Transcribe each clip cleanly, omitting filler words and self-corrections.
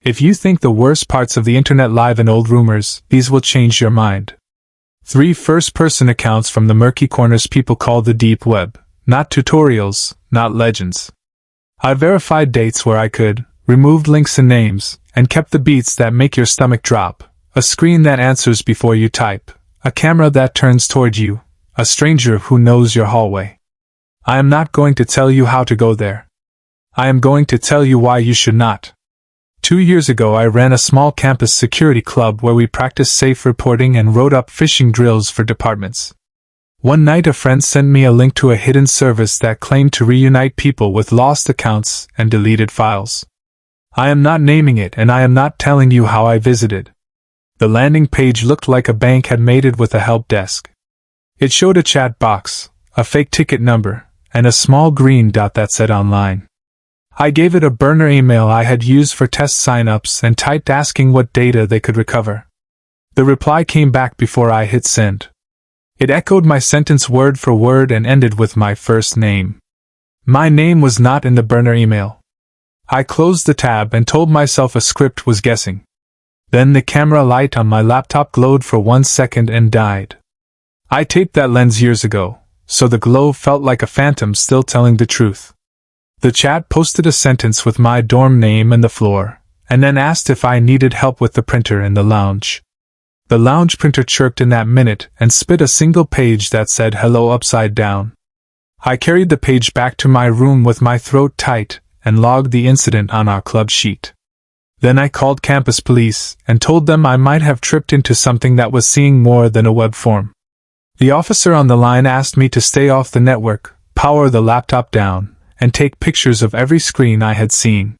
If you think the worst parts of the internet live in old rumors, these will change your mind. 3 first-person accounts from the murky corners people call the deep web. Not tutorials, not legends. I verified dates where I could, removed links and names, and kept the beats that make your stomach drop. A screen that answers before you type. A camera that turns toward you. A stranger who knows your hallway. I am not going to tell you how to go there. I am going to tell you why you should not. 2 years ago I ran a small campus security club where we practiced safe reporting and wrote up phishing drills for departments. One night a friend sent me a link to a hidden service that claimed to reunite people with lost accounts and deleted files. I am not naming it and I am not telling you how I visited. The landing page looked like a bank had made it with a help desk. It showed a chat box, a fake ticket number, and a small green dot that said online. I gave it a burner email I had used for test signups and typed asking what data they could recover. The reply came back before I hit send. It echoed my sentence word for word and ended with my first name. My name was not in the burner email. I closed the tab and told myself a script was guessing. Then the camera light on my laptop glowed for 1 second and died. I taped that lens years ago, so the glow felt like a phantom still telling the truth. The chat posted a sentence with my dorm name and the floor, and then asked if I needed help with the printer in the lounge. The lounge printer chirped in that minute and spit a single page that said hello upside down. I carried the page back to my room with my throat tight and logged the incident on our club sheet. Then I called campus police and told them I might have tripped into something that was seeing more than a web form. The officer on the line asked me to stay off the network, power the laptop down, and take pictures of every screen I had seen.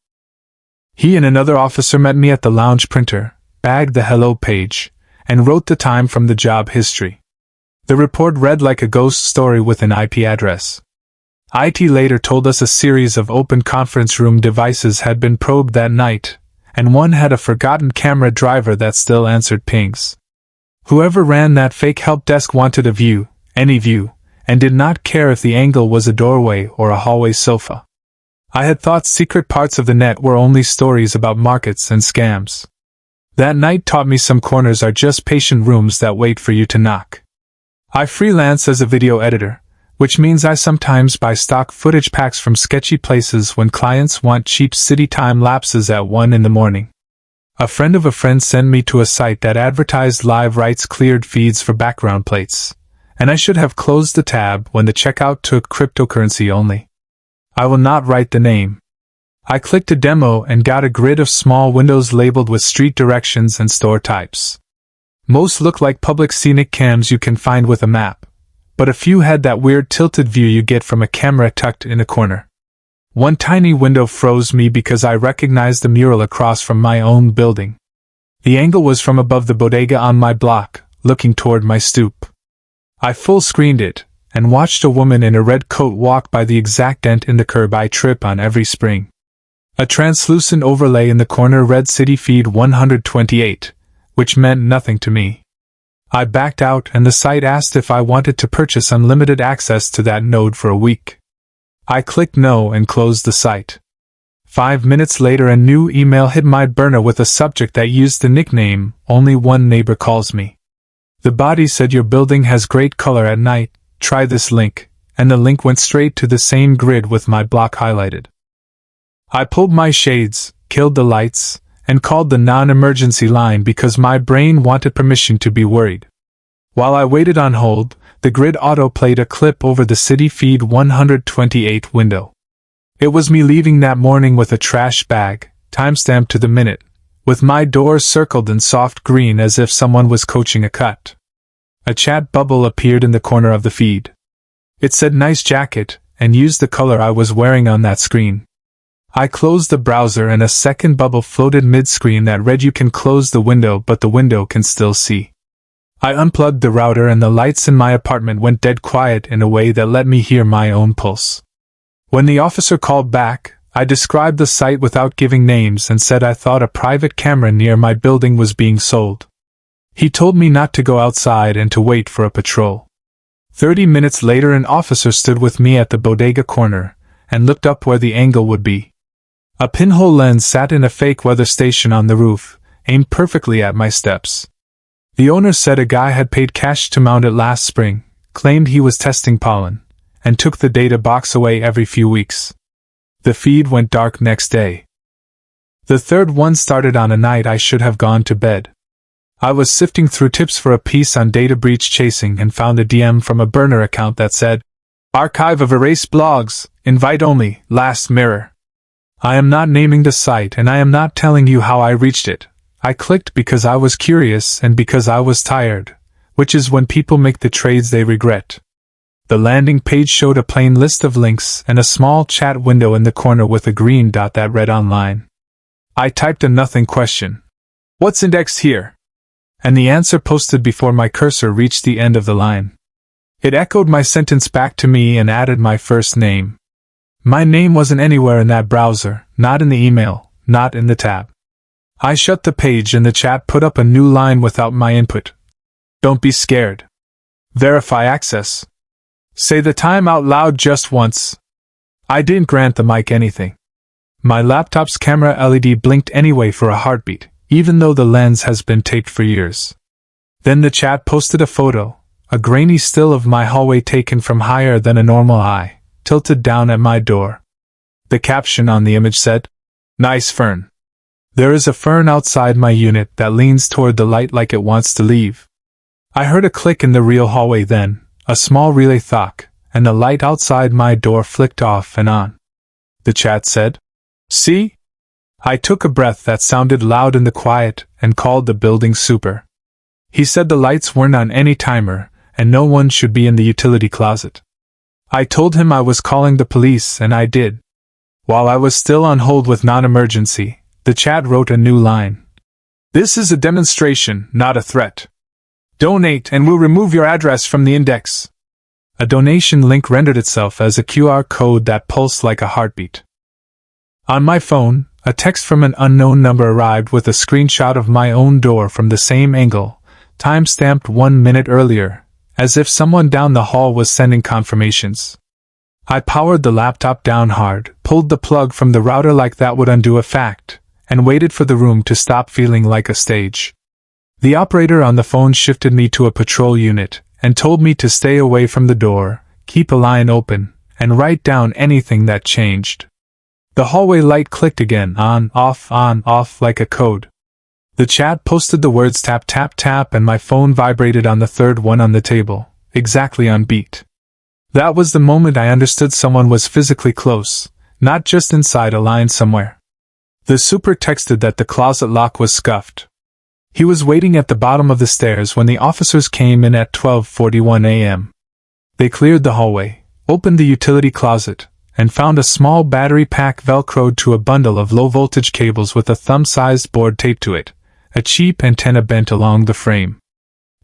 He and another officer met me at the lounge printer, bagged the hello page, and wrote the time from the job history. The report read like a ghost story with an IP address. IT later told us a series of open conference room devices had been probed that night, and one had a forgotten camera driver that still answered pings. Whoever ran that fake help desk wanted a view, any view, and did not care if the angle was a doorway or a hallway sofa. I had thought secret parts of the net were only stories about markets and scams. That night taught me some corners are just patient rooms that wait for you to knock. I freelance as a video editor, which means I sometimes buy stock footage packs from sketchy places when clients want cheap city time lapses at 1 in the morning. A friend of a friend sent me to a site that advertised live rights cleared feeds for background plates, and I should have closed the tab when the checkout took cryptocurrency only. I will not write the name. I clicked a demo and got a grid of small windows labeled with street directions and store types. Most look like public scenic cams you can find with a map, but a few had that weird tilted view you get from a camera tucked in a corner. One tiny window froze me because I recognized the mural across from my own building. The angle was from above the bodega on my block, looking toward my stoop. I full screened it, and watched a woman in a red coat walk by the exact dent in the curb I trip on every spring. A translucent overlay in the corner read City Feed 128, which meant nothing to me. I backed out and the site asked if I wanted to purchase unlimited access to that node for a week. I clicked no and closed the site. 5 minutes later a new email hit my burner with a subject that used the nickname, "Only one neighbor calls me." The body said your building has great color at night, try this link, and the link went straight to the same grid with my block highlighted. I pulled my shades, killed the lights, and called the non-emergency line because my brain wanted permission to be worried. While I waited on hold, the grid auto-played a clip over the City Feed 128 window. It was me leaving that morning with a trash bag, timestamped to the minute, with my door circled in soft green as if someone was coaching a cut. A chat bubble appeared in the corner of the feed. It said nice jacket, and used the color I was wearing on that screen. I closed the browser and a second bubble floated mid-screen that read you can close the window but the window can still see. I unplugged the router and the lights in my apartment went dead quiet in a way that let me hear my own pulse. When the officer called back, I described the site without giving names and said I thought a private camera near my building was being sold. He told me not to go outside and to wait for a patrol. 30 minutes later an officer stood with me at the bodega corner and looked up where the angle would be. A pinhole lens sat in a fake weather station on the roof, aimed perfectly at my steps. The owner said a guy had paid cash to mount it last spring, claimed he was testing pollen, and took the data box away every few weeks. The feed went dark next day. The third one started on a night I should have gone to bed. I was sifting through tips for a piece on data breach chasing and found a DM from a burner account that said, "Archive of erased blogs, invite only, last mirror." I am not naming the site and I am not telling you how I reached it. I clicked because I was curious and because I was tired, which is when people make the trades they regret. The landing page showed a plain list of links and a small chat window in the corner with a green dot that read online. I typed a nothing question. "What's indexed here?" And the answer posted before my cursor reached the end of the line. It echoed my sentence back to me and added my first name. My name wasn't anywhere in that browser, not in the email, not in the tab. I shut the page and the chat put up a new line without my input. "Don't be scared. Verify access. Say the time out loud just once." I didn't grant the mic anything. My laptop's camera LED blinked anyway for a heartbeat, even though the lens has been taped for years. Then the chat posted a photo, a grainy still of my hallway taken from higher than a normal eye, tilted down at my door. The caption on the image said, "Nice fern. There is a fern outside my unit that leans toward the light like it wants to leave." I heard a click in the real hallway then, a small relay thock, and the light outside my door flicked off and on. The chat said, "See?" I took a breath that sounded loud in the quiet and called the building super. He said the lights weren't on any timer and no one should be in the utility closet. I told him I was calling the police and I did. While I was still on hold with non-emergency, the chat wrote a new line. "This is a demonstration, not a threat. Donate and we'll remove your address from the index." A donation link rendered itself as a QR code that pulsed like a heartbeat. On my phone, a text from an unknown number arrived with a screenshot of my own door from the same angle, time-stamped 1 minute earlier, as if someone down the hall was sending confirmations. I powered the laptop down hard, pulled the plug from the router like that would undo a fact, and waited for the room to stop feeling like a stage. The operator on the phone shifted me to a patrol unit, and told me to stay away from the door, keep a line open, and write down anything that changed. The hallway light clicked again, on, off, like a code. The chat posted the words tap tap tap and my phone vibrated on the third one on the table, exactly on beat. That was the moment I understood someone was physically close, not just inside a line somewhere. The super texted that the closet lock was scuffed. He was waiting at the bottom of the stairs when the officers came in at 12:41 a.m. They cleared the hallway, opened the utility closet, and found a small battery pack velcroed to a bundle of low-voltage cables with a thumb-sized board taped to it, a cheap antenna bent along the frame.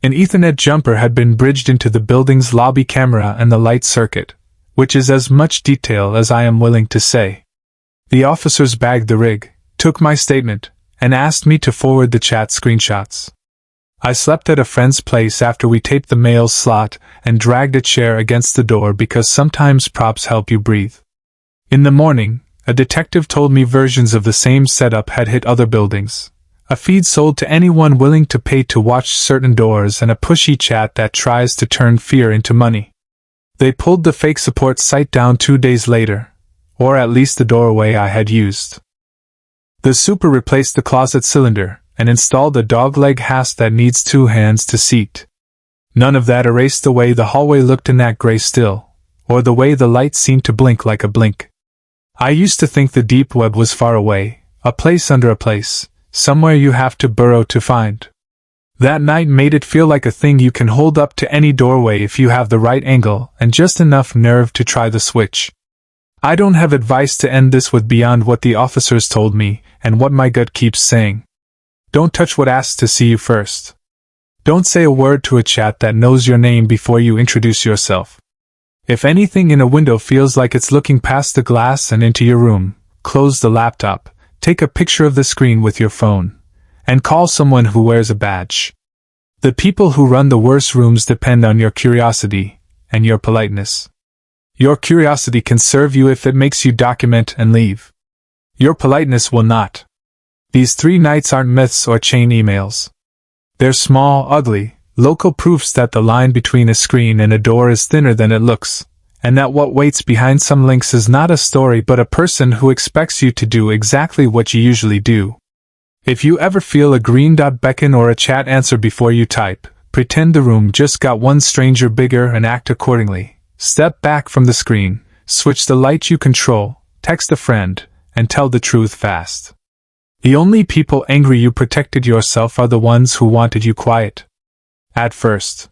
An Ethernet jumper had been bridged into the building's lobby camera and the light circuit, which is as much detail as I am willing to say. The officers bagged the rig, took my statement, and asked me to forward the chat screenshots. I slept at a friend's place after we taped the mail slot and dragged a chair against the door because sometimes props help you breathe. In the morning, a detective told me versions of the same setup had hit other buildings. A feed sold to anyone willing to pay to watch certain doors and a pushy chat that tries to turn fear into money. They pulled the fake support site down 2 days later, or at least the doorway I had used. The super replaced the closet cylinder and installed a dogleg hasp that needs 2 hands to seat. None of that erased the way the hallway looked in that gray still, or the way the light seemed to blink like a blink. I used to think the deep web was far away, a place under a place, somewhere you have to burrow to find. That night made it feel like a thing you can hold up to any doorway if you have the right angle and just enough nerve to try the switch. I don't have advice to end this with beyond what the officers told me and what my gut keeps saying. Don't touch what asks to see you first. Don't say a word to a chat that knows your name before you introduce yourself. If anything in a window feels like it's looking past the glass and into your room, close the laptop, take a picture of the screen with your phone, and call someone who wears a badge. The people who run the worst rooms depend on your curiosity and your politeness. Your curiosity can serve you if it makes you document and leave. Your politeness will not. These 3 nights aren't myths or chain emails. They're small, ugly, local proofs that the line between a screen and a door is thinner than it looks, and that what waits behind some links is not a story but a person who expects you to do exactly what you usually do. If you ever feel a green dot beckon or a chat answer before you type, pretend the room just got one stranger bigger and act accordingly. Step back from the screen, switch the light you control, text a friend, and tell the truth fast. The only people angry you protected yourself are the ones who wanted you quiet. At first.